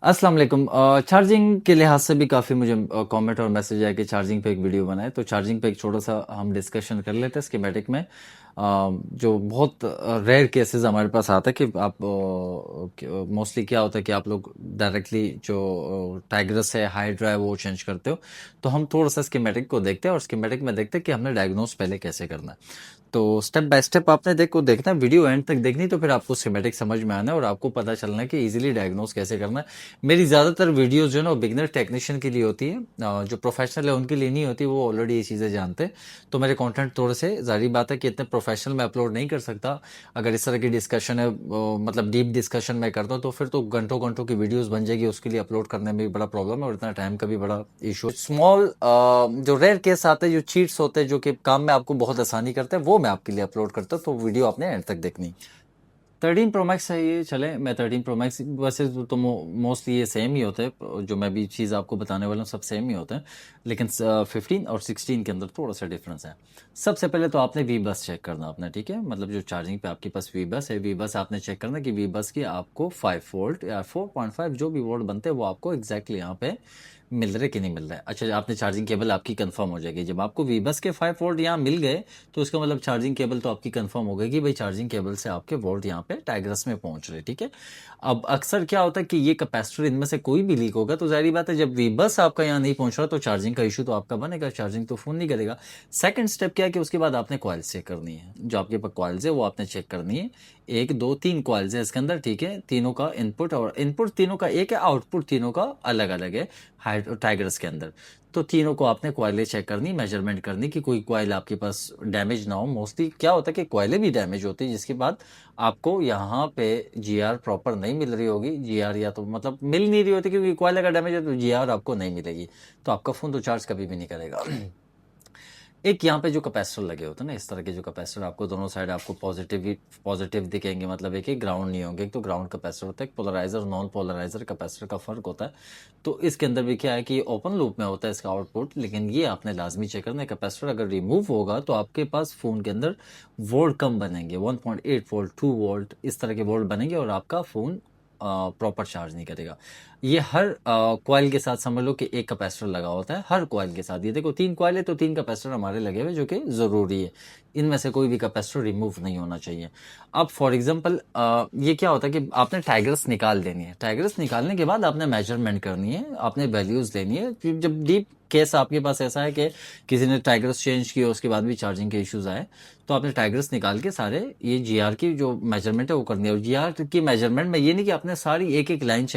अस्सलाम वालेकुम। चार्जिंग के लिहाज से भी काफ़ी मुझे कमेंट और मैसेज आया कि चार्जिंग पे एक वीडियो बनाए, तो चार्जिंग पे एक छोटा सा हम डिस्कशन कर लेते हैं स्कीमेटिक में। जो बहुत रेयर केसेस हमारे पास आता है कि आप मोस्टली क्या होता है कि आप लोग डायरेक्टली जो टाइग्रस है हाइड्रा है वो चेंज करते हो। तो हम थोड़ा सा स्कीमेटिक को देखते हैं और स्कीमेटिक में देखते हैं कि हमने डायग्नोस पहले कैसे करना है। तो स्टेप बाय स्टेप आपने देखना है, वीडियो एंड तक देखनी, तो फिर आपको सिमेटिक समझ में आना है और आपको पता चलना है कि इजीली डायग्नोस कैसे करना है। मेरी ज़्यादातर वीडियोस जो है ना बिगिनर टेक्नीशियन के लिए होती है, जो प्रोफेशनल है उनके लिए नहीं होती, वो ऑलरेडी ये चीज़ें जानते हैं। तो मेरे कंटेंट थोड़े से जाहिर बात है कि इतने प्रोफेशनल मैं अपलोड नहीं कर सकता। अगर इस तरह की डिस्कशन है, मतलब डीप डिस्कशन मैं करता हूँ, तो फिर तो घंटों घंटों की वीडियोस बन जाएगी, उसके लिए अपलोड करने में भी बड़ा प्रॉब्लम है और इतना टाइम का भी बड़ा इशू। स्मॉल जो रेयर केस आते हैं, जो चीट्स होते हैं, जो कि काम में आपको बहुत आसानी करते हैं, वो मैं आपके लिए अपलोड करता हूँ। तो वीडियो आपने एंड तक देखनी। 13 प्रो मैक्स है ये, चले मैं 13 प्रो मैक्स, वैसे तो मोस्टली ये सेम ही होते हैं, जो मैं भी चीज़ आपको बताने वाला हूँ सब सेम ही होते हैं, लेकिन 15 और 16 के अंदर थोड़ा सा डिफरेंस है। सबसे पहले तो आपने वी बस चेक करना अपना, ठीक है, मतलब जो चार्जिंग पे आपके पास वी बस है, वी बस आपने चेक करना कि वी बस की आपको 5 वोल्ट या 4.5 जो भी वोल्ट बनते हैं वो आपको एग्जैक्टली यहाँ पे मिल रहे कि नहीं मिल रहा है। अच्छा, आपने चार्जिंग केबल आपकी कंफर्म हो जाएगी जब आपको वी बस के 5 वोल्ट यहाँ मिल गए, तो इसका मतलब चार्जिंग केबल तो आपकी कंफर्म हो गई कि भाई चार्जिंग केबल से आपके वोल्ट यहाँ पे टाइग्रस में पहुंच रहे, ठीक है। अब अक्सर क्या होता है कि ये कैपेसिटर इनमें से कोई भी लीक होगा, तो जाहिर बात है जब वी बस आपका यहाँ नहीं पहुंच रहा तो चार्जिंग का इशू तो आपका बनेगा, चार्जिंग तो फोन नहीं करेगा। सेकंड स्टेप क्या है कि उसके बाद आपने कॉइल्स चेक करनी है, जो आपके पास कॉइल्स है वो आपने चेक करनी है। एक दो तीन कॉइल्स है इसके अंदर, ठीक है, तीनों का इनपुट और इनपुट तीनों का एक है, आउटपुट तीनों का अलग अलग है टाइगर्स के अंदर। तो तीनों को आपने कॉइलें चेक करनी, मेजरमेंट करनी कि कोई कॉइल आपके पास डैमेज ना हो। मोस्टली क्या होता है कि कॉइलें भी डैमेज होती है, जिसके बाद आपको यहाँ पे जीआर प्रॉपर नहीं मिल रही होगी, जीआर या तो मतलब मिल नहीं रही होती, क्योंकि कॉइल अगर डैमेज है तो जीआर आपको नहीं मिलेगी, तो आपका फ़ोन तो चार्ज कभी भी नहीं करेगा। एक यहाँ पे जो कैपेसिटर लगे होते हैं ना, इस तरह के जो कैपेसिटर आपको दोनों साइड आपको पॉजिटिव दिखेंगे, मतलब एक ही ग्राउंड नहीं होंगे। एक तो ग्राउंड कैपेसिटर होता है, एक पोलराइजर नॉन पोलराइजर कैपेसिटर का फर्क होता है। तो इसके अंदर भी क्या है कि ओपन लूप में होता है इसका आउटपुट, लेकिन ये आपने लाजमी चेक करना है। कैपेसिटर अगर रिमूव होगा तो आपके पास फोन के अंदर वोल्ट कम बनेंगे, 1.8 वोल्ट 2 वोल्ट इस तरह के वोल्ट बनेंगे और आपका फोन प्रॉपर चार्ज नहीं करेगा। ये हर कॉइल के साथ समझ लो कि एक कैपेसिटर लगा होता है हर कॉइल के साथ। ये देखो 3 कॉइल है तो 3 कैपेसिटर हमारे लगे हुए, जो कि ज़रूरी है। इनमें से कोई भी कैपेसिटर रिमूव नहीं होना चाहिए। अब फॉर एग्जांपल ये क्या होता है कि आपने टाइग्रस निकाल देनी है, टाइग्रस निकालने के बाद आपने मेजरमेंट करनी है, आपने वैल्यूज़ लेनी है। फिर जब डीप केस आपके पास ऐसा है कि किसी ने टाइग्रस चेंज किया उसके बाद भी चार्जिंग के इश्यूज आए, तो आपने टाइग्रस निकाल के सारे ये जीआर की जो मेजरमेंट है वो करनी है। और जीआर की मेजरमेंट में ये नहीं कि आपने सारी एक एक लाइन